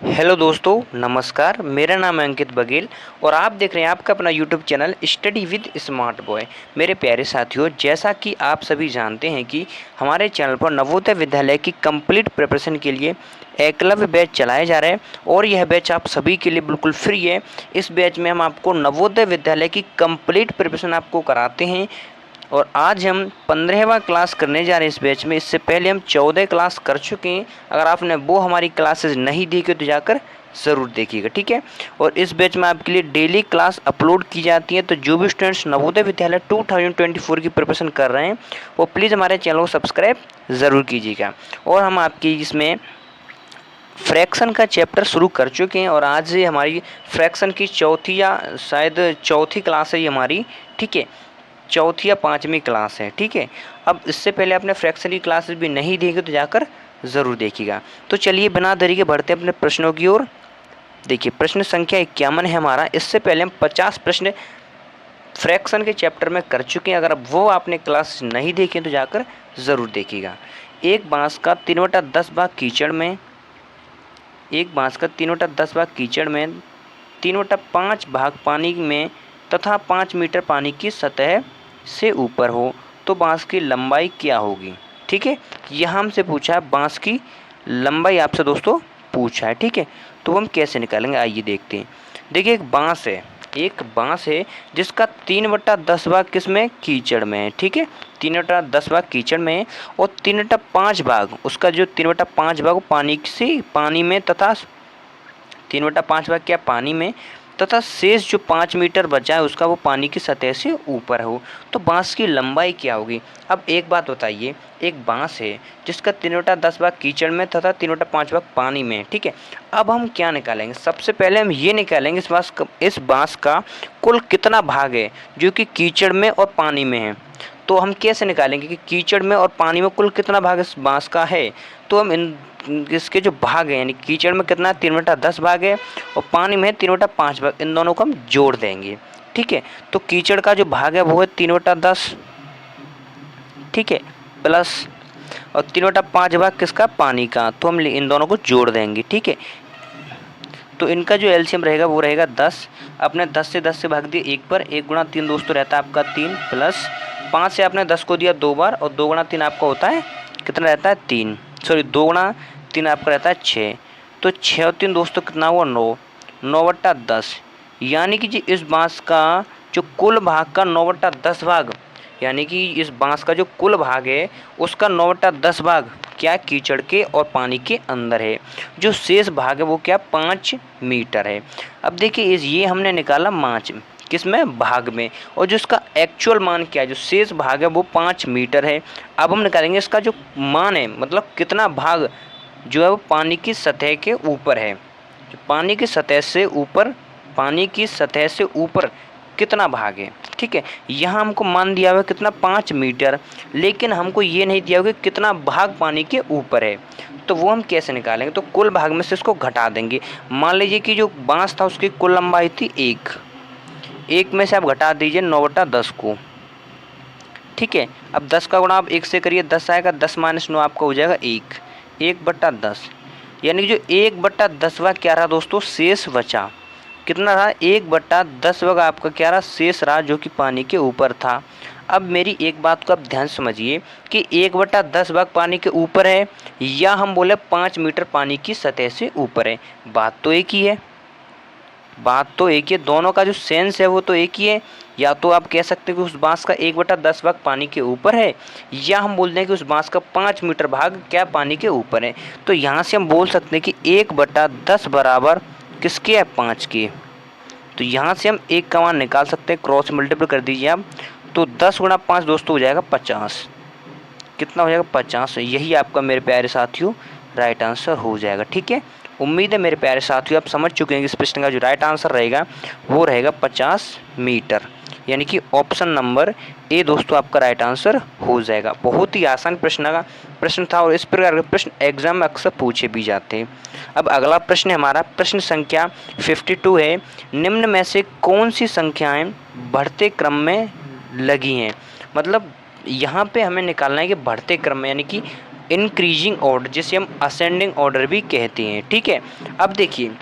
Hello दोस्तों, नमस्कार। मेरा नाम है अंकित बघेल और आप देख रहे हैं आपका अपना YouTube channel study with smart boy. मेरे प्यारे साथियों, जैसा कि आप सभी जानते हैं कि हमारे चैनल पर नवोदय विद्यालय की कंप्लीट प्रिपरेशन के लिए एकलव्य बैच चलाया जा रहा है और यह बैच आप सभी के लिए बिल्कुल फ्री है। इस बैच में हम आपको नवोदय विद्यालय की कंप्लीट प्रिपरेशन आपको कराते हैं और आज हम 15वां क्लास करने जा रहे हैं इस बैच में। इससे पहले हम 14 क्लास कर चुके हैं। अगर आपने वो हमारी क्लासेस नहीं देखी तो जाकर ज़रूर देखिएगा, ठीक है। और इस बैच में आपके लिए डेली क्लास अपलोड की जाती है, तो जो भी स्टूडेंट्स नवोदय विद्यालय 2024 की प्रिपरेशन कर रहे हैं वो प्लीज़ हमारे चैनल को सब्सक्राइब ज़रूर कीजिएगा। और हम आपकी इसमें फ्रैक्शन का चैप्टर शुरू कर चुके हैं और आज से हमारी फ्रैक्शन की चौथी या शायद चौथी क्लास है ये हमारी, ठीक है। चौथी या पाँचवीं क्लास है, ठीक है। अब इससे पहले आपने फ्रैक्शन की क्लासेस भी नहीं देखी तो जाकर ज़रूर देखिएगा। तो चलिए बिना देरी के बढ़ते अपने प्रश्नों की ओर। देखिए, प्रश्न संख्या 51 है हमारा। इससे पहले हम 50 प्रश्न फ्रैक्शन के चैप्टर में कर चुके हैं। अगर वो आपने क्लास नहीं देखी तो जाकर ज़रूर देखिएगा। एक बांस का 3/10 भाग कीचड़ में, एक बांस का 3/10 भाग कीचड़ में, 3/5 भाग पानी में तथा 5 मीटर पानी की सतह से ऊपर हो तो बांस की लंबाई क्या होगी, ठीक है। यहाँ हमसे पूछा है बांस की लंबाई, आपसे दोस्तों पूछा है, ठीक है। तो हम कैसे निकालेंगे, आइए देखते हैं। देखिए, एक बांस है जिसका 3/10 भाग किस में, कीचड़ में है, ठीक है। 3/10 भाग कीचड़ में है और 3/5 भाग, उसका जो 3/5 भाग पानी में तथा 3/5 भाग क्या पानी में, तथा शेष जो 5 मीटर बचा है उसका वो पानी की सतह से ऊपर हो तो बांस की लंबाई क्या होगी। अब एक बात बताइए, एक बांस है जिसका 3/10 भाग कीचड़ में तथा 3/5 भाग पानी में, ठीक है। अब हम क्या निकालेंगे, सबसे पहले हम ये निकालेंगे इस बांस का कुल कितना भाग है जो कि कीचड़ में और पानी में है। तो हम कैसे निकालेंगे कि कीचड़ में और पानी में कुल कितना भाग इस बांस का है। तो हम इसके जो भाग है, यानी कीचड़ में कितना 3/10 भाग है और पानी में 3/5 भाग, इन दोनों को हम जोड़ देंगे, ठीक है। तो कीचड़ का जो भाग है वो है 3/10, ठीक है, प्लस और 3/5 भाग किसका, पानी का, तो हम इन दोनों को जोड़ देंगे, ठीक है। तो इनका जो एलसीएम रहेगा वो रहेगा 10। अपने 10 से 10 से भाग दिए 1 पर, 1 गुणा 3 दोस्तों रहता है आपका 3, प्लस 5 से आपने 10 को दिया 2 बार और 2 गुणा 3 आपका होता है कितना रहता है 3, सॉरी 2 गुणा 3 आपका रहता है 6। तो 6 और 3 दोस्तों कितना हुआ 9, 9/10, यानी कि जी इस बांस का जो कुल भाग का 9/10 भाग, यानी कि इस बांस का जो कुल भाग है उसका 9/10 भाग क्या कीचड़ के और पानी के अंदर है। जो शेष भाग है वो क्या 5 मीटर है। अब देखिए ये हमने निकाला माच किस में, भाग में, और जो इसका एक्चुअल मान क्या है, जो शेष भाग है वो 5 मीटर है। अब हम निकालेंगे इसका जो मान है, मतलब कितना भाग जो है वो पानी की सतह के ऊपर है, जो पानी की सतह से ऊपर, पानी की सतह से ऊपर कितना भाग है, ठीक है। यहाँ हमको मान दिया हुआ है कितना 5 मीटर, लेकिन हमको ये नहीं दिया हुआ कि कितना भाग पानी के ऊपर है। तो वो हम कैसे निकालेंगे, तो कुल भाग में से इसको घटा देंगे। मान लीजिए कि जो बांस था उसकी कुल लंबाई थी 1 में से आप घटा दीजिए 9/10 को, ठीक है। अब 10 का गुणा आप 1 से करिए, 10 आएगा, 10 - 9 आपका हो जाएगा 1/10, यानी कि जो 1/10 क्या रहा दोस्तों, शेष बचा, कितना रहा 1/10 आपका क्या रहा, शेष रहा, जो कि पानी के ऊपर था। अब मेरी एक बात को आप ध्यान समझिए कि 1/10 भाग पानी के ऊपर है या हम बोले 5 मीटर पानी की सतह से ऊपर है, बात तो एक ही है, बात तो एक ही है, दोनों का जो सेंस है वो तो एक ही है। या तो आप कह सकते हैं कि उस बांस का 1/10 भाग पानी के ऊपर है, या हम बोल दें कि उस बांस का 5 मीटर भाग क्या पानी के ऊपर है। तो यहाँ से हम बोल सकते हैं कि 1/10 बराबर किसके है, 5 के। तो यहाँ से हम 1 का मान निकाल सकते हैं, क्रॉस मल्टीपल कर दीजिए आप, तो 10 गुणा 5 दोस्तों हो जाएगा 50, कितना हो जाएगा 50। यही आपका मेरे प्यारे साथियों राइट आंसर हो जाएगा, ठीक है। उम्मीद है मेरे प्यारे साथियों आप समझ चुके हैं कि इस प्रश्न का जो राइट आंसर रहेगा वो रहेगा 50 मीटर, यानी कि ऑप्शन नंबर ए दोस्तों आपका राइट आंसर हो जाएगा। बहुत ही आसान प्रश्न था और इस प्रकार के प्रश्न एग्जाम में अक्सर पूछे भी जाते हैं। अब अगला प्रश्न हमारा प्रश्न संख्या 52 है। निम्न में से कौन सी संख्याएं बढ़ते क्रम में लगी हैं, मतलब यहाँ पे हमें निकालना है कि बढ़ते क्रम में, यानी कि इंक्रीजिंग ऑर्डर, जिसे हम असेंडिंग ऑर्डर भी कहते हैं। ठीक है, अब देखिए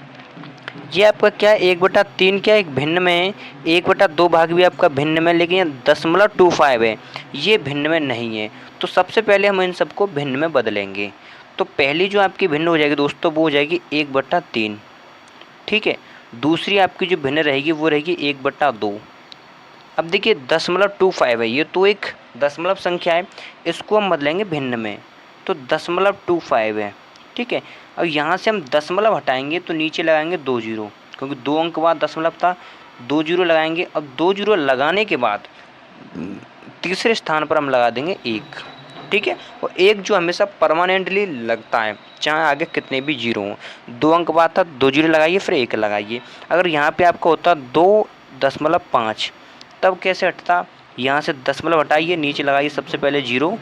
ये आपका क्या है, 1/3 क्या एक भिन्न में है, 1/2 भाग भी आपका भिन्न में, लेकिन ये 0.25 है, ये भिन्न में नहीं है। तो सबसे पहले हम इन सबको भिन्न में बदलेंगे। तो पहली जो आपकी भिन्न हो जाएगी दोस्तों वो हो जाएगी 1/3। ठीक है, दूसरी आपकी जो भिन्न रहेगी वो रहेगी 1/2। अब देखिए 0.25 है, ये तो एक दशमलव संख्या है, इसको हम बदलेंगे भिन्न में, तो 0.25 है। ठीक है, अब यहाँ से हम दशमलव हटाएंगे तो नीचे लगाएंगे 2 जीरो, क्योंकि 2 अंक बाद दशमलव था, 2 जीरो लगाएंगे। अब 2 जीरो लगाने के बाद तीसरे स्थान पर हम लगा देंगे 1। ठीक है, और 1 जो हमेशा परमानेंटली लगता है, चाहे आगे कितने भी जीरो हों। 2 अंक बाद था, 2 जीरो लगाइए फिर 1 लगाइए। अगर यहाँ पे आपका होता 2.5 तब कैसे हटता, यहाँ से दशमलव हटाइए, नीचे लगाइए सबसे पहले 0।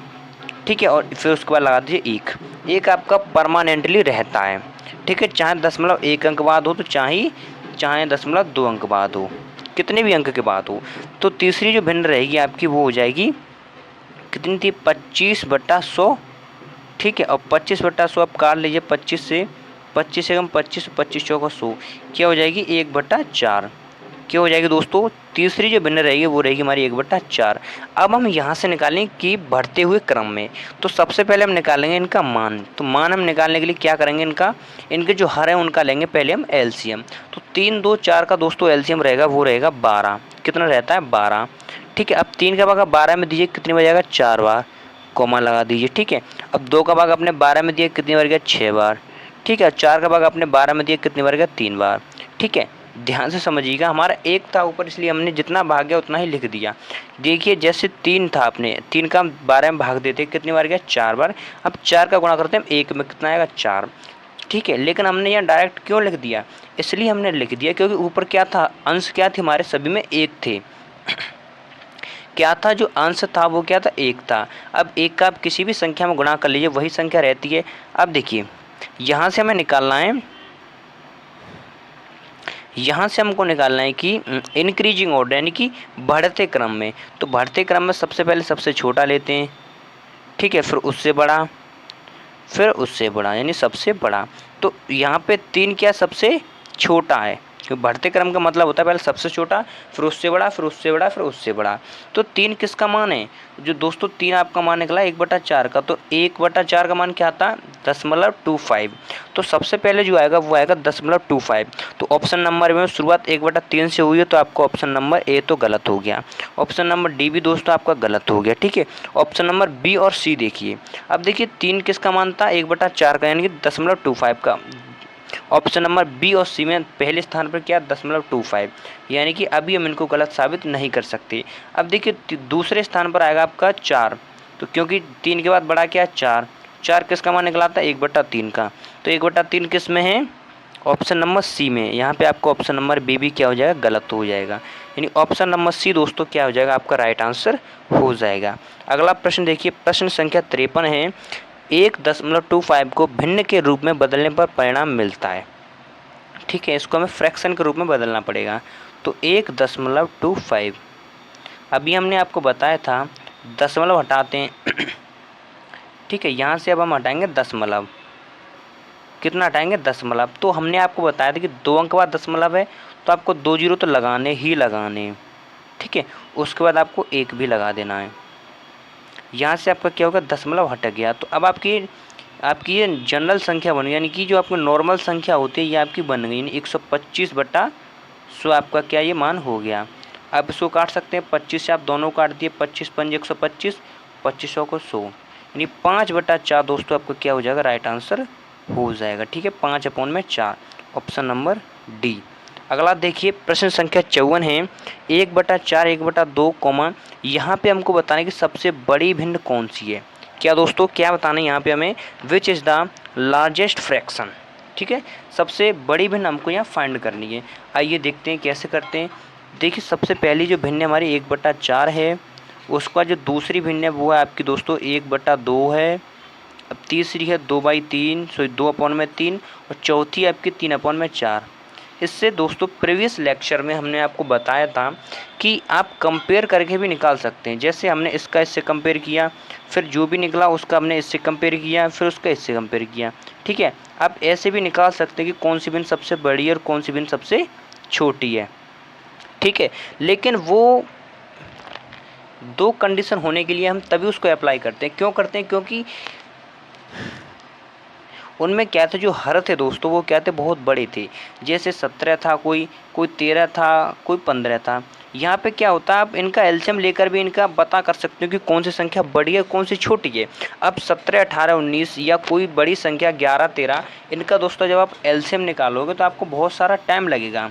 ठीक है, और फिर उसके बाद लगा दीजिए 1 आपका परमानेंटली रहता है। ठीक है, चाहे 0.1 अंक बाद हो तो चाहे 0.2 अंक बाद हो, कितने भी अंक के बाद हो। तो तीसरी जो भिन्न रहेगी आपकी वो हो जाएगी कितनी थी, 25/100। ठीक है, और 25/100 आप काट लीजिए, 25 से 25 चौका 100, क्या हो जाएगी 1/4। क्या हो जाएगी दोस्तों, तीसरी जो भिन्न रहेगी वो रहेगी हमारी 1/4। अब हम यहाँ से निकालें कि बढ़ते हुए क्रम में, तो सबसे पहले हम निकालेंगे इनका मान। तो मान हम निकालने के लिए क्या करेंगे, इनके जो हर है उनका लेंगे पहले हम एलसीएम। तो 3, 2, 4 का दोस्तों एलसीएम रहेगा वो रहेगा 12। कितना रहता है, 12। ठीक है, अब 3 का भाग 12 में दीजिए, कितनी बार जाएगा, 4 बार, कोमा लगा दीजिए। ठीक है, अब 2 का भाग अपने 12 में दिया, कितनी बार गया, 6 बार। ठीक है, 4 का भाग अपने 12 में दिया, कितनी बार गया, 3 बार। ठीक है, ध्यान से समझिएगा, हमारा 1 था ऊपर, इसलिए हमने जितना भाग गया उतना ही लिख दिया। देखिए जैसे 3 था, अपने 3 का हम 12 में भाग देते, कितनी बार गया, 4 बार। अब 4 का गुणा करते हैं 1 में, कितना आएगा, 4। ठीक है, लेकिन हमने यहाँ डायरेक्ट क्यों लिख दिया, इसलिए हमने लिख दिया क्योंकि ऊपर क्या था, अंश क्या थे हमारे सभी में 1 थे। क्या था, जो अंश था वो क्या था, 1 था। अब 1 का आप किसी भी संख्या में गुणा कर लीजिए, वही संख्या रहती है। अब देखिए यहाँ से हमें निकालना है, यहाँ से हमको निकालना है कि इंक्रीजिंग ऑर्डर यानी कि बढ़ते क्रम में। तो बढ़ते क्रम में सबसे पहले सबसे छोटा लेते हैं। ठीक है, फिर उससे बड़ा, फिर उससे बड़ा, यानी सबसे बड़ा। तो यहाँ पे 3 क्या सबसे छोटा है, क्योंकि बढ़ते क्रम का मतलब होता है पहले सबसे छोटा, फिर उससे बड़ा, फिर उससे बड़ा, फिर उससे बड़ा। तो 3 किसका मान है, जो दोस्तों 3 आपका मान निकला 1/4 का। तो 1/4 का मान क्या आता है, 0.25। तो सबसे पहले जो आएगा वो आएगा 0.25। तो ऑप्शन नंबर में शुरुआत 1/3 से हुई है, तो आपका ऑप्शन नंबर ए तो गलत हो गया। ऑप्शन नंबर डी भी दोस्तों आपका गलत हो गया। ठीक है, ऑप्शन नंबर बी और सी देखिए। अब देखिए 3 किसका मान था, 1/4 का, यानी कि 0.25 का। ऑप्शन नंबर बी और सी में पहले स्थान पर क्या, 0.25, यानी कि अभी हम इनको गलत साबित नहीं कर सकते। अब देखिए दूसरे स्थान पर आएगा आपका 4, तो क्योंकि 3 के बाद बड़ा क्या है, 4 किसका मान निकला था, 1/3 का। तो 1/3 किस में है, ऑप्शन नंबर सी में। यहाँ पे आपको ऑप्शन नंबर बी भी क्या हो जाएगा, गलत हो जाएगा, यानी ऑप्शन नंबर सी दोस्तों क्या हो जाएगा, आपका राइट आंसर हो जाएगा। अगला प्रश्न देखिए, प्रश्न संख्या 53 है। 1.25 को भिन्न के रूप में बदलने पर परिणाम मिलता है। ठीक है, इसको हमें फ्रैक्शन के रूप में बदलना पड़ेगा। तो 1.25, अभी हमने आपको बताया था दशमलव हटाते हैं। ठीक है, यहाँ से अब हम हटाएंगे दशमलव, कितना हटाएंगे, दशमलव। तो हमने आपको बताया था कि 2 अंक बाद दशमलव है, तो आपको 2 जीरो तो लगाने ही लगाने। ठीक है, उसके बाद आपको 1 भी लगा देना है। यहाँ से आपका क्या होगा, दशमलव हट गया। तो अब आपकी ये जनरल संख्या बन गई, यानी कि जो आपकी नॉर्मल संख्या होती है ये आपकी बन गई, यानी 125/100 आपका क्या ये मान हो गया। अब इसको काट सकते हैं, 25 से आप दोनों काट दिए, 25 पंजे 125, 2500 को 100, यानी 5/4 दोस्तों आपका क्या हो जाएगा, राइट आंसर हो जाएगा। ठीक है, 5/4, ऑप्शन नंबर डी। अगला देखिए, प्रश्न संख्या 54 है। 1/4, 1/2 कॉमा, यहाँ पे हमको बताना है कि सबसे बड़ी भिन्न कौन सी है। क्या दोस्तों, क्या बताना है यहाँ पे हमें, which is the largest fraction. ठीक है, सबसे बड़ी भिन्न हमको यहाँ फाइंड करनी है। आइए देखते हैं कैसे करते हैं। देखिए सबसे पहली जो भिन्न हमारी 1/4 है, उसका जो दूसरी भिन्न है वो है आपकी दोस्तों 1/2 है। अब तीसरी है 2/3, सॉरी 2/3, और चौथी आपकी 3/4। इससे दोस्तों प्रीवियस लेक्चर में हमने आपको बताया था कि आप कंपेयर करके भी निकाल सकते हैं। जैसे हमने इसका इससे कंपेयर किया, फिर जो भी निकला उसका हमने इससे कंपेयर किया, फिर उसका इससे कंपेयर किया। ठीक है, आप ऐसे भी निकाल सकते हैं कि कौन सी भिन्न सबसे बड़ी है और कौन सी भिन्न सबसे छोटी है। ठीक है, लेकिन वो दो कंडीशन होने के लिए हम तभी उसको अप्लाई करते हैं। क्यों करते हैं? क्योंकि उनमें क्या थे, जो हर थे दोस्तों वो क्या थे, बहुत बड़े थे। जैसे 17 था, कोई 13 था, कोई 15 था। यहाँ पे क्या होता है, आप इनका एलसीएम लेकर भी इनका पता कर सकते हो कि कौन सी संख्या बड़ी है कौन सी छोटी है। अब 17, 18, 19 या कोई बड़ी संख्या 11, 13, इनका दोस्तों जब आप एलसीएम निकालोगे तो आपको बहुत सारा टाइम लगेगा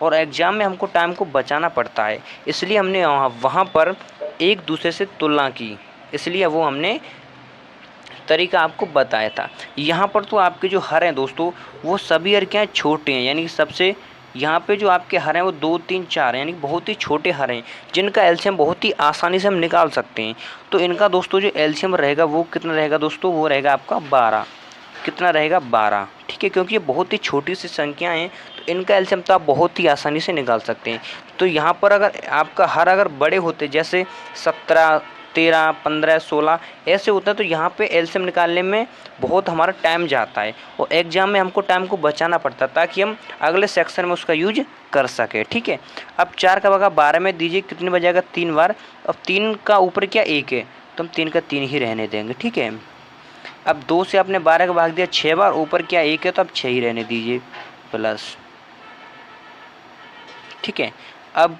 और एग्ज़ाम में हमको टाइम को बचाना पड़ता है। इसलिए हमने वहाँ पर एक दूसरे से तुलना की, इसलिए वो हमने तरीका आपको बताया था। यहाँ पर तो आपके जो हर हैं दोस्तों वो सभी हर क्या हैं, छोटे हैं। यानी कि सबसे यहाँ पे जो आपके हर हैं वो 2, 3, 4 हैं, यानी बहुत ही छोटे हर हैं जिनका एलसीएम बहुत ही आसानी से हम निकाल सकते हैं। तो इनका दोस्तों जो एलसीएम रहेगा वो कितना रहेगा दोस्तों, वो रहेगा आपका 12। कितना रहेगा? 12। ठीक है, क्योंकि ये बहुत ही छोटी सी संख्या हैं तो इनका एलसीएम तो आप बहुत ही आसानी से निकाल सकते हैं। तो यहाँ पर अगर आपका हर अगर बड़े होते, जैसे 17, 13, 15, 16 ऐसे होता है तो यहाँ पे एलसीएम निकालने में बहुत हमारा टाइम जाता है और एग्जाम में हमको टाइम को बचाना पड़ता है ताकि हम अगले सेक्शन में उसका यूज कर सके। ठीक है, अब 4 का भागा 12 में दीजिए, कितनी बजाएगा? 3 बार। अब 3 का ऊपर क्या 1 है तो हम 3 का 3 ही रहने देंगे। ठीक है, अब 2 से आपने 12 का भाग दिया 6 बार, ऊपर क्या 1 है तो अब 6 ही रहने दीजिए प्लस। ठीक है, अब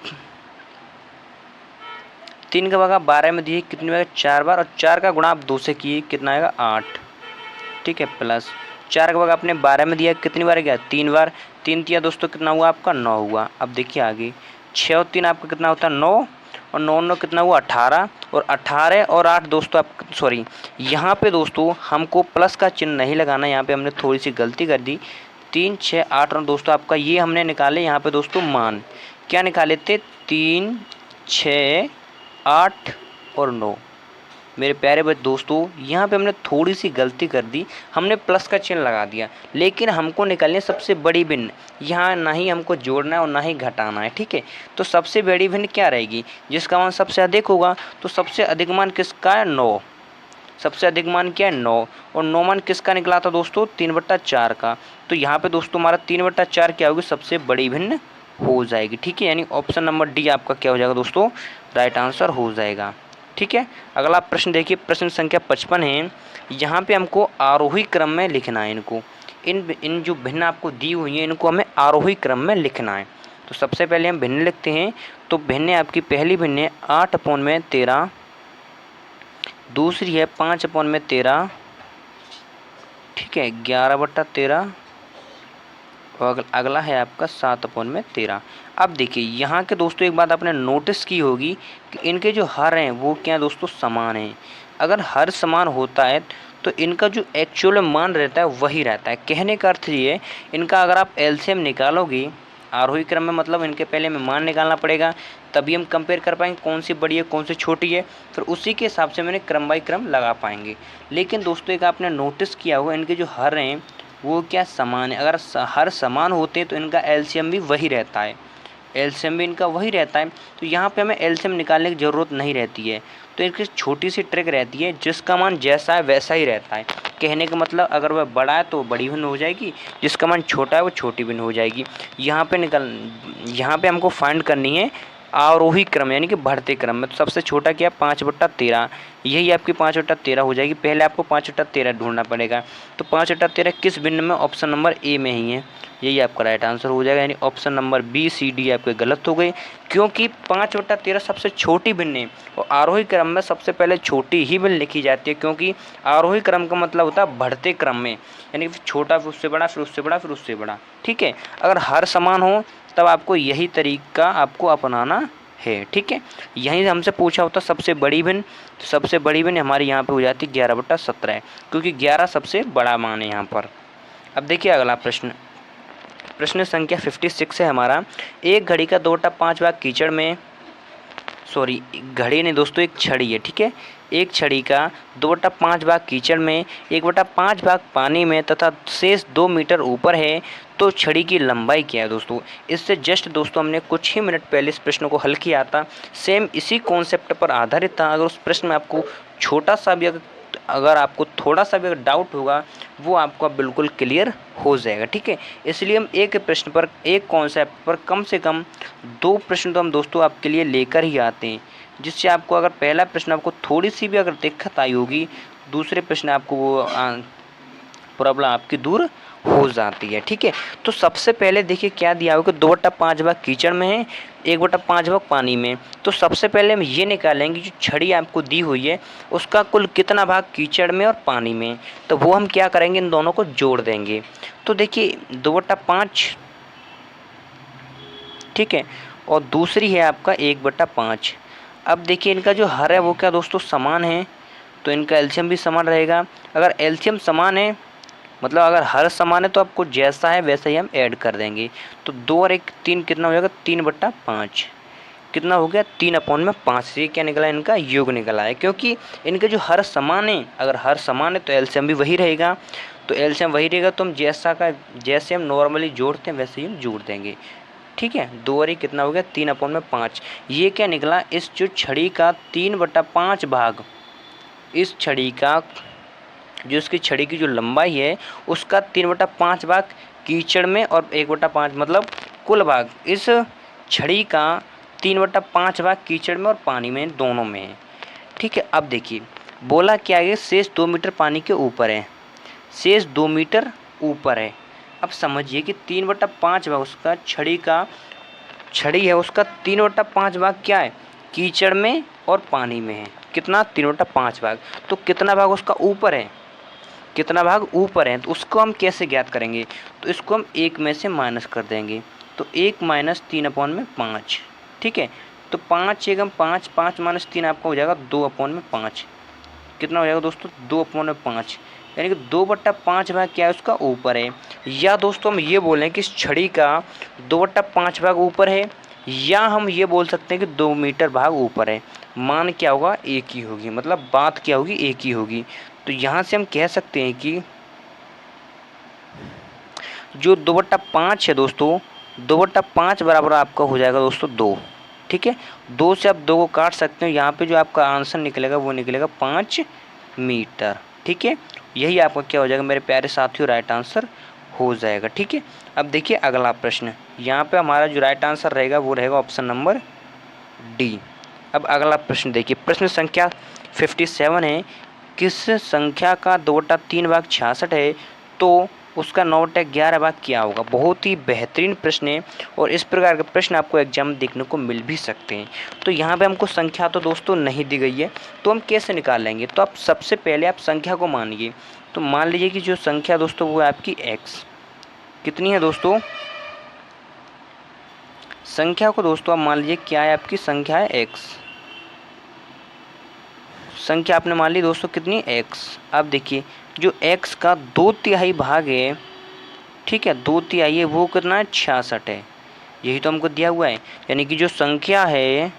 3 का भागा 12 में दिए, कितनी बार? 4 बार, और 4 का गुणा आप 2 से किए, कितना आएगा? 8। ठीक है, प्लस 4 का भागा आपने 12 में दिया, कितनी बार गया? 3 बार। 3 दिया दोस्तों, कितना हुआ आपका? 9 हुआ। अब देखिए आगे 6 और 3 आपका कितना होता है? 9, और 9 9 कितना हुआ? 18, और 18 और 8 दोस्तों आप सॉरी यहाँ पे दोस्तों हमको प्लस का चिन्ह नहीं लगाना, यहाँ पे हमने थोड़ी सी गलती कर दी। 3, 6, 8 और दोस्तों आपका ये हमने निकाले यहाँ पे दोस्तों मान, क्या निकाले थे? 3, 6, 8 और 9। मेरे प्यारे बच्चे दोस्तों यहाँ पे हमने थोड़ी सी गलती कर दी, हमने प्लस का चिन्ह लगा दिया, लेकिन हमको निकालनी है सबसे बड़ी भिन्न। यहाँ ना ही हमको जोड़ना है और ना ही घटाना है। ठीक है, तो सबसे बड़ी भिन्न क्या रहेगी? जिसका मान सबसे अधिक होगा। तो सबसे अधिक मान किसका है? 9। सबसे अधिक मान क्या है? 9। और 9 मान किसका निकला था दोस्तों? 3/4 का। तो यहाँ पे दोस्तों हमारा 3/4 क्या होगी? सबसे बड़ी भिन्न हो जाएगी। ठीक है, यानी ऑप्शन नंबर डी आपका क्या हो जाएगा दोस्तों? राइट आंसर हो जाएगा। ठीक है, अगला प्रश्न देखिए, प्रश्न संख्या 55 है। यहाँ पे हमको आरोही क्रम में लिखना है इनको। इन जो भिन्न आपको दी हुई है इनको हमें आरोही क्रम में लिखना है। तो सबसे पहले हम भिन्न लिखते हैं। तो भिन्न आपकी पहली भिन्न है 8/13, दूसरी है 5/13, ठीक है 11/13, और अगला है आपका 7/13। अब देखिए यहाँ के दोस्तों एक बात आपने नोटिस की होगी कि इनके जो हर हैं वो क्या दोस्तों? समान हैं। अगर हर समान होता है तो इनका जो एक्चुअल मान रहता है वही रहता है। कहने का अर्थ ये है, इनका अगर आप एलसीएम निकालोगे आरोही क्रम में, मतलब इनके पहले में मान निकालना पड़ेगा, तभी हम कंपेयर कर पाएंगे कौन सी बड़ी है कौन सी छोटी है, फिर उसी के हिसाब से मैंने क्रम बाई क्रम लगा पाएंगे। लेकिन दोस्तों एक आपने नोटिस किया होगा इनके जो हर हैं वो क्या? समान है। अगर हर समान होते हैं तो इनका एलसीएम भी वही रहता है, एलसीएम भी इनका वही रहता है। तो यहाँ पे हमें एलसीएम निकालने की ज़रूरत नहीं रहती है। तो एक छोटी सी ट्रिक रहती है, जिसका मान जैसा है वैसा ही रहता है। कहने का मतलब अगर वह बड़ा है तो बड़ी भिन्न हो जाएगी, जिसका मान छोटा है वो छोटी भिन्न हो जाएगी। यहाँ पे हमको फाइंड करनी है आरोही क्रम यानी कि बढ़ते क्रम में। तो सबसे छोटा क्या? 5/13, यही आपकी 5/13 हो जाएगी। पहले आपको 5/13 ढूंढना पड़ेगा। तो 5/13 किस भिन्न में? ऑप्शन नंबर ए में ही है, यही आपका राइट आंसर हो जाएगा। यानी ऑप्शन नंबर बी, सी, डी आपके गलत हो गए, क्योंकि 5/13 सबसे छोटी भिन्न है और आरोही क्रम में सबसे पहले छोटी ही भिन्न लिखी जाती है, क्योंकि आरोही क्रम का मतलब होता है बढ़ते क्रम में, यानी कि छोटा फिर उससे बड़ा, फिर उससे बड़ा, फिर उससे बड़ा। ठीक है, अगर हर समान हो तब आपको यही तरीका आपको अपनाना है। ठीक है, यहीं हमसे पूछा होता सबसे बड़ी भिन्न, तो सबसे बड़ी भिन्न हमारी यहाँ पे हो जाती है 11/17, क्योंकि 11 सबसे बड़ा मान है यहाँ पर। अब देखिए अगला प्रश्न, प्रश्न संख्या 56 है हमारा। एक घड़ी का 2/5 भाग कीचड़ में सॉरी घड़ी नहीं दोस्तों, एक छड़ी है, ठीक है। एक छड़ी का 2/5 भाग कीचड़ में, 1/5 भाग पानी में तथा शेष 2 मीटर ऊपर है, तो छड़ी की लंबाई क्या है दोस्तों। इससे जस्ट दोस्तों हमने कुछ ही मिनट पहले इस प्रश्न को हल किया था, सेम इसी कॉन्सेप्ट पर आधारित था। अगर उस प्रश्न में आपको छोटा सा भी अगर आपको थोड़ा सा भी अगर डाउट होगा, वो आपका बिल्कुल क्लियर हो जाएगा, ठीक है। इसलिए हम एक प्रश्न पर, एक कॉन्सेप्ट पर कम से कम 2 प्रश्न तो हम दोस्तों आपके लिए लेकर ही आते हैं, जिससे आपको अगर पहला प्रश्न आपको थोड़ी सी भी अगर दिक्कत आई होगी, दूसरे प्रश्न आपको वो प्रॉब्लम आपकी दूर हो जाती है, ठीक है। तो सबसे पहले देखिए क्या दिया होगा, 2/5 भाग कीचड़ में है, 1/5 भाग पानी में। तो सबसे पहले हम ये निकालेंगे जो छड़ी आपको दी हुई है उसका कुल कितना भाग कीचड़ में और पानी में, तो वो हम क्या करेंगे, इन दोनों को जोड़ देंगे। तो देखिए 2/5, ठीक है, और दूसरी है आपका 1/5। अब देखिए इनका जो हर है वो क्या दोस्तों समान है, तो इनका एलसीएम भी समान रहेगा। अगर एलसीएम समान है मतलब अगर हर समान है तो आपको जैसा है वैसा ही हम ऐड कर देंगे। तो 2 और 1 3 कितना हो जाएगा, 3/5 कितना हो गया, 3/5। ये क्या निकला, इनका योग निकला है, क्योंकि इनके जो हर समान है, अगर हर समान है तो एलसीएम भी वही रहेगा। तो एलसीएम वही रहेगा तो हम जैसे हम नॉर्मली जोड़ते हैं वैसे ही हम जोड़ देंगे, ठीक है। 2 और 1 कितना हो गया, 3/5। ये क्या निकला, इस जो छड़ी का 3/5 भाग, इस छड़ी का जो इसकी छड़ी की जो लंबाई है उसका 3/5 भाग कीचड़ में और 1/5 मतलब कुल भाग इस छड़ी का 3/5 भाग कीचड़ में और पानी में, दोनों में है, ठीक है। अब देखिए बोला क्या है, शेष 2 मीटर पानी के ऊपर है, शेष 2 मीटर ऊपर है। अब समझिए कि 3/5 भाग उसका छड़ी है उसका 3/5 भाग क्या है, कीचड़ में और पानी में है, कितना 3/5 भाग। तो कितना भाग उसका ऊपर है, कितना भाग ऊपर है, तो उसको हम कैसे ज्ञात करेंगे, तो इसको हम 1 में से माइनस कर देंगे। तो 1 माइनस 3/5, ठीक है। तो 5 एकम 5, 5 माइनस 3 आपका हो जाएगा 2/5। कितना हो जाएगा दोस्तों, 2/5, यानी कि 2/5 भाग क्या है उसका ऊपर है। या दोस्तों हम ये बोलें कि इस छड़ी का 2/5 भाग ऊपर है, या हम ये बोल सकते हैं कि 2 मीटर भाग ऊपर है। मान क्या होगा, एक ही होगी, मतलब बात क्या होगी, एक ही होगी। तो यहाँ से हम कह सकते हैं कि जो 2/5 है दोस्तों, 2/5 बराबर आपका हो जाएगा दोस्तों 2, ठीक है। 2 से आप 2 को काट सकते हो, यहाँ पे जो आपका आंसर निकलेगा वो निकलेगा 5 मीटर, ठीक है। यही आपका क्या हो जाएगा मेरे प्यारे साथियों, राइट आंसर हो जाएगा, ठीक है। अब देखिए अगला प्रश्न, यहाँ पे हमारा जो राइट आंसर रहेगा वो रहेगा ऑप्शन नंबर डी। अब अगला प्रश्न देखिए, प्रश्न संख्या 57 है, किस संख्या का 2/3 भाग 66 है, तो उसका 9/11 भाग क्या होगा। बहुत ही बेहतरीन प्रश्न है और इस प्रकार के प्रश्न आपको एग्जाम देखने को मिल भी सकते हैं। तो यहाँ पे हमको संख्या तो दोस्तों नहीं दी गई है, तो हम कैसे निकाल लेंगे, तो आप सबसे पहले आप संख्या को मानिए। तो मान लीजिए कि जो संख्या दोस्तों वो है आपकी x, कितनी है दोस्तों, संख्या को दोस्तों आप मान लीजिए क्या है, आपकी संख्या है x, संख्या आपने मान ली दोस्तों कितनी, x। अब देखिए जो x का 2/3 भाग है, ठीक है, 2/3 है, वो कितना है, 66 है, यही तो हमको दिया हुआ है। यानी कि जो संख्या है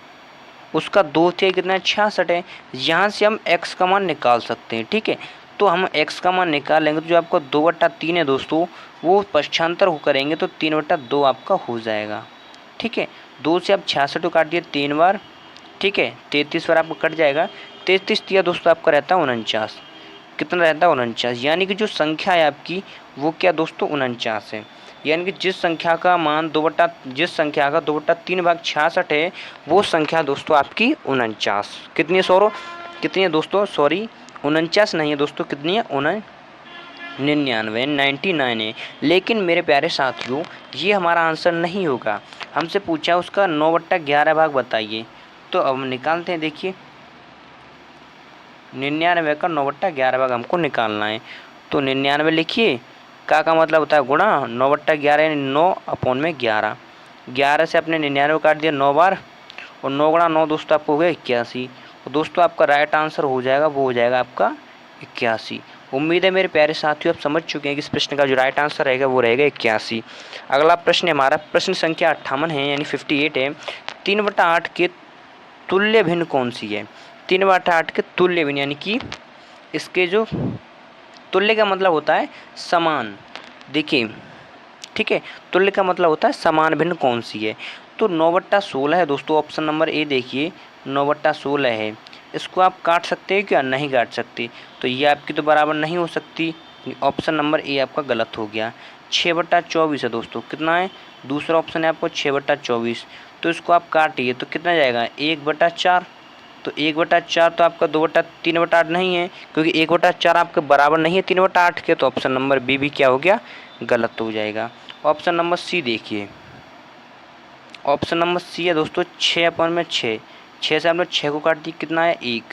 उसका 2/3 कितना है, 66 है। यहाँ से हम x का मान निकाल सकते हैं, ठीक है। तो हम x का मान निकाल लेंगे, तो जो आपका 2/3 है दोस्तों वो पक्षांतर को करेंगे तो 3/2 आपका हो जाएगा, ठीक है। 2 से आप 66 को काट दिए 3 बार, ठीक है, 33 बार आपको कट जाएगा, 33 दिया दोस्तों आपका रहता है 49, कितना रहता है 49। यानी कि जो संख्या है आपकी वो क्या दोस्तों 49 है। यानी कि जिस संख्या का 2/3 भाग 66 है वो संख्या दोस्तों आपकी 49, कितनी है सौरो, कितनी है दोस्तों, सॉरी 49 नहीं है दोस्तों, कितनी है 99 है। लेकिन मेरे प्यारे साथियों ये हमारा आंसर नहीं होगा, हमसे पूछा उसका 9/11 भाग बताइए। तो अब निकालते हैं, देखिए 99 का 9/11 भाग हमको निकालना है। तो 99 लिखिए, का मतलब होता है गुणा, 9/11 यानी 9/11, 11 से आपने 99 काट दिया 9 बार, और 9 गुणा 9 दोस्तों आपको हो गया 81। और दोस्तों आपका राइट आंसर हो जाएगा, वो हो जाएगा आपका 81। उम्मीद है मेरे प्यारे साथियों आप समझ चुके हैं कि इस प्रश्न का जो राइट आंसर रहेगा वो रहेगा 81। अगला प्रश्न हमारा प्रश्न संख्या 58 है, यानी 58 है, 3/8 के तुल्य भिन्न कौन सी है? 3/8 के तुल्य भिन्न, यानी कि इसके जो तुल्य का मतलब होता है समान। देखिए, ठीक है, तुल्य का मतलब होता है समान भिन्न कौन सी है? तो 9/16 है दोस्तों, ऑप्शन नंबर ए देखिए 9/16 है। इसको आप काट सकते हैं क्या? नहीं काट सकते, तो ये आपकी तो बराबर नहीं हो सकती, ऑप्शन नंबर ए आपका गलत हो गया। 6/24 है दोस्तों, कितना है? दूसरा ऑप्शन है आपको 6/24, तो इसको आप काटिए तो कितना जाएगा? 1/4। तो 1/4 तो आपका 3/8 नहीं है, क्योंकि 1/4 आपके बराबर नहीं है 3/8 के, तो ऑप्शन नंबर बी भी क्या हो गया? गलत हो जाएगा। ऑप्शन नंबर सी देखिए, ऑप्शन नंबर सी है दोस्तों 6/6। 6 से हम लोग 6 को काट दी, कितना है? 1।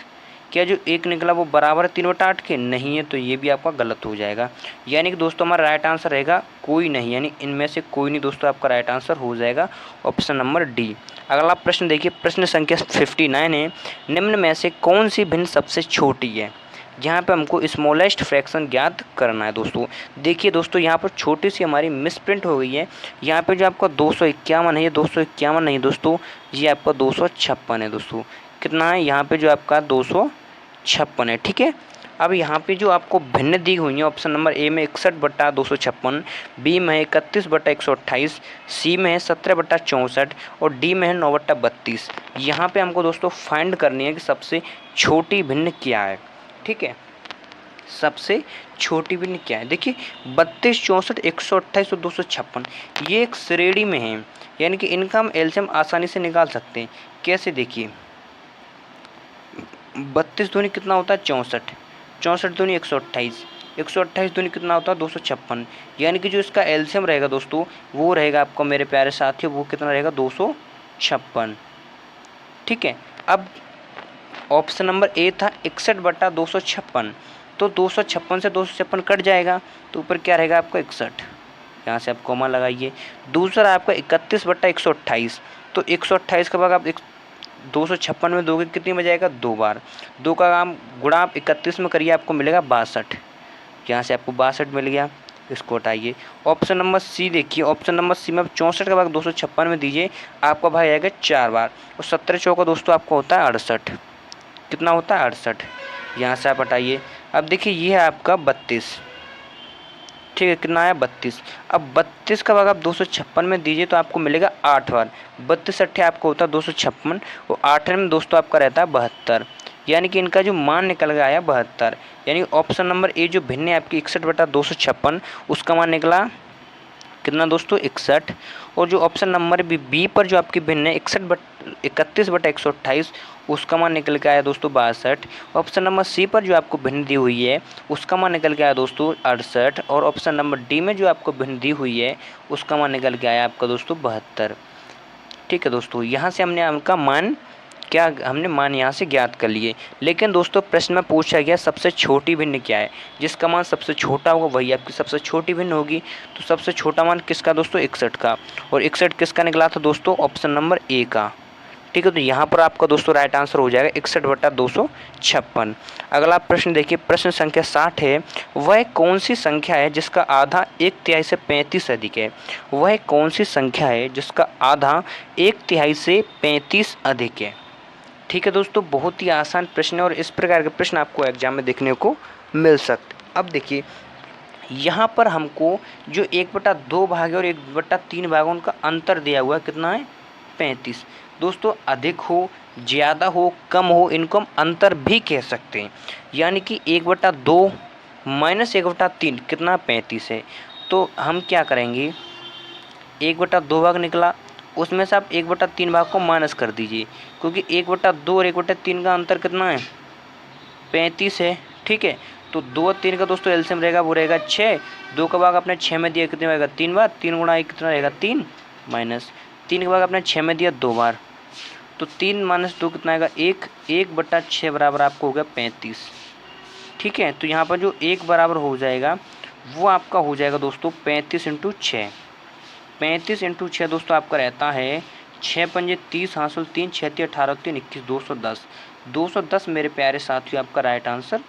क्या जो 1 निकला वो बराबर है 3/8 के? नहीं है, तो ये भी आपका गलत हो जाएगा। यानी कि दोस्तों हमारा राइट आंसर रहेगा कोई नहीं, यानी इनमें से कोई नहीं दोस्तों आपका राइट आंसर हो जाएगा ऑप्शन नंबर डी। अगला प्रश्न देखिए, प्रश्न संख्या 59 है, निम्न में से कौन सी भिन्न सबसे छोटी है? यहाँ पे हमको स्मॉलेस्ट फ्रैक्शन ज्ञात करना है दोस्तों। देखिए दोस्तों, यहाँ पर छोटी सी हमारी मिसप्रिंट हो गई है। यहाँ पे जो आपका 251 है, ये 251 नहीं दोस्तों, ये आपका 256 है दोस्तों। कितना है? यहाँ पे जो आपका 256 है, ठीक है। अब यहाँ पे जो आपको भिन्न दी हुई है, ऑप्शन नंबर ए में 61/256, बी में है 31/128, सी में है 17/64 और डी में है 9/32। यहाँ पे हमको दोस्तों फाइंड करनी है कि सबसे छोटी भिन्न क्या है, ठीक है। सबसे छोटी भिन्न क्या है? देखिए 32, 64, 128 और 256 ये एक श्रेणी में है, यानी कि इनका हम एलसीएम आसानी से निकाल सकते हैं। कैसे? देखिए 32 दूनी कितना होता है? 64, 64 दूनी 128, 128 दूनी कितना होता है? 256। यानी कि जो इसका एलसीएम रहेगा दोस्तों वो रहेगा आपको मेरे प्यारे साथियों, वो कितना रहेगा? 256, ठीक है। अब ऑप्शन नंबर ए था 61/256, तो 256 से 256 कट जाएगा, तो ऊपर क्या रहेगा आपका? 61, यहाँ से आप कॉमा लगाइए। दूसरा आपका 31/128, तो 128 के बाद आप 256 में दोगे कितनी में जाएगा? 2 बार। 2 का काम गुणा आप 31 में करिए, आपको मिलेगा 62, यहाँ से आपको 62 मिल गया। इसको हटाइए। ऑप्शन नंबर सी देखिए, ऑप्शन नंबर सी में आप 64 के बाद 256 में दीजिए, आपका भाग आएगा 4 बार, और 17 चौका दोस्तों आपका होता है 68। कितना होता है? 68, यहाँ से आप हटाइए। अब देखिए ये है आपका 32, ठीक है, कितना है? 32। अब 32 का भाग आप 256 में दीजिए तो आपको मिलेगा 8 बार। 32 अट्ठे आपको होता है 256 और 8 में दोस्तों आपका रहता है 72, यानी कि इनका जो मान निकल गया आया 72। यानी ऑप्शन नंबर ए जो भिन्न है आपकी 61/256 उसका मान निकला कितना दोस्तों? 61। और जो ऑप्शन नंबर बी पर जो आपकी भिन्न है 31/128 उसका मान निकल के आया दोस्तों 62। ऑप्शन नंबर सी पर जो आपको भिन्न दी हुई है उसका मान निकल के आया दोस्तों 68। और ऑप्शन नंबर डी में जो आपको भिन्न दी हुई है उसका मान निकल के आया आपका दोस्तों 72, ठीक है दोस्तों। यहाँ से हमने आपका मान हमने मान यहाँ से ज्ञात कर लिए। लेकिन दोस्तों प्रश्न में पूछा गया सबसे छोटी भिन्न क्या है? जिसका मान सबसे छोटा होगा वही आपकी सबसे छोटी भिन्न होगी। तो सबसे छोटा मान किसका दोस्तों? 61 का। और 61 किसका निकला था दोस्तों? ऑप्शन नंबर ए का, ठीक है। तो यहाँ पर आपका दोस्तों राइट आंसर हो जाएगा 61/256। अगला प्रश्न देखिए, प्रश्न संख्या 60 है, वह कौन सी संख्या है जिसका आधा 1/3 से 35 अधिक है? वह कौन सी संख्या है जिसका आधा 1/3 से 35 अधिक है? ठीक है दोस्तों, बहुत ही आसान प्रश्न है और इस प्रकार के प्रश्न आपको एग्जाम में देखने को मिल सकते। अब देखिए यहाँ पर हमको जो 1/2 भाग है और 1/3 भाग है उनका अंतर दिया हुआ है, कितना है? 35। दोस्तों अधिक हो, ज़्यादा हो, कम हो, इनको हम अंतर भी कह सकते हैं। यानी कि 1/2 माइनस 1/3 कितना? 35 है। तो हम क्या करेंगे, 1/2 भाग निकला, उसमें से आप 1/3 भाग को माइनस कर दीजिए, क्योंकि 1/2 और 1/3 का अंतर कितना है? 35 है, ठीक है। तो 2 और 3 का दोस्तों एलसीएम रहेगा, वो रहेगा 6। 2 का भाग आपने 6 में दिया, कितने रहेगा? 3 बार। 3 गुणा 1 कितना रहेगा? 3 माइनस 3 का भाग आपने 6 में दिया 2 बार, तो 3 माइनस 2 कितना आएगा? 1। 1/6 बराबर आपको हो गया 35, ठीक है। तो यहाँ पर जो 1 बराबर हो जाएगा वो आपका हो जाएगा दोस्तों 35 × 6। 35 × 6 दोस्तों आपका रहता है 6 पंजे 30 हासिल 3 6 18 3 21 210। 210 मेरे प्यारे साथियों आपका राइट आंसर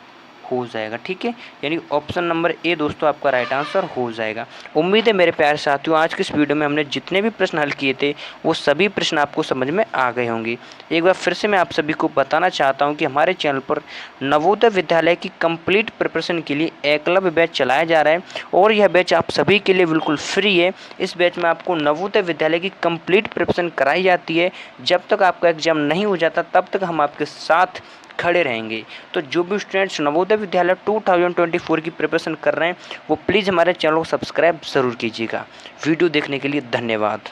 हो जाएगा। ठीक है, यानी ऑप्शन नंबर ए दोस्तों आपका राइट आंसर हो जाएगा। उम्मीद है मेरे प्यारे साथियों आज के इस वीडियो में हमने जितने भी प्रश्न हल किए थे वो सभी प्रश्न आपको समझ में आ गए होंगे। एक बार फिर से मैं आप सभी को बताना चाहता हूँ कि हमारे चैनल पर नवोदय विद्यालय की कंप्लीट प्रिपरेशन के लिए एकलव्य बैच चलाया जा रहा है और यह बैच आप सभी के लिए बिल्कुल फ्री है। इस बैच में आपको नवोदय विद्यालय की कंप्लीट प्रिपरेशन कराई जाती है। जब तक आपका एग्जाम नहीं हो जाता तब तक हम आपके साथ खड़े रहेंगे। तो जो भी स्टूडेंट्स नवोदय विद्यालय 2024 की प्रिपरेशन कर रहे हैं वो प्लीज़ हमारे चैनल को सब्सक्राइब ज़रूर कीजिएगा। वीडियो देखने के लिए धन्यवाद।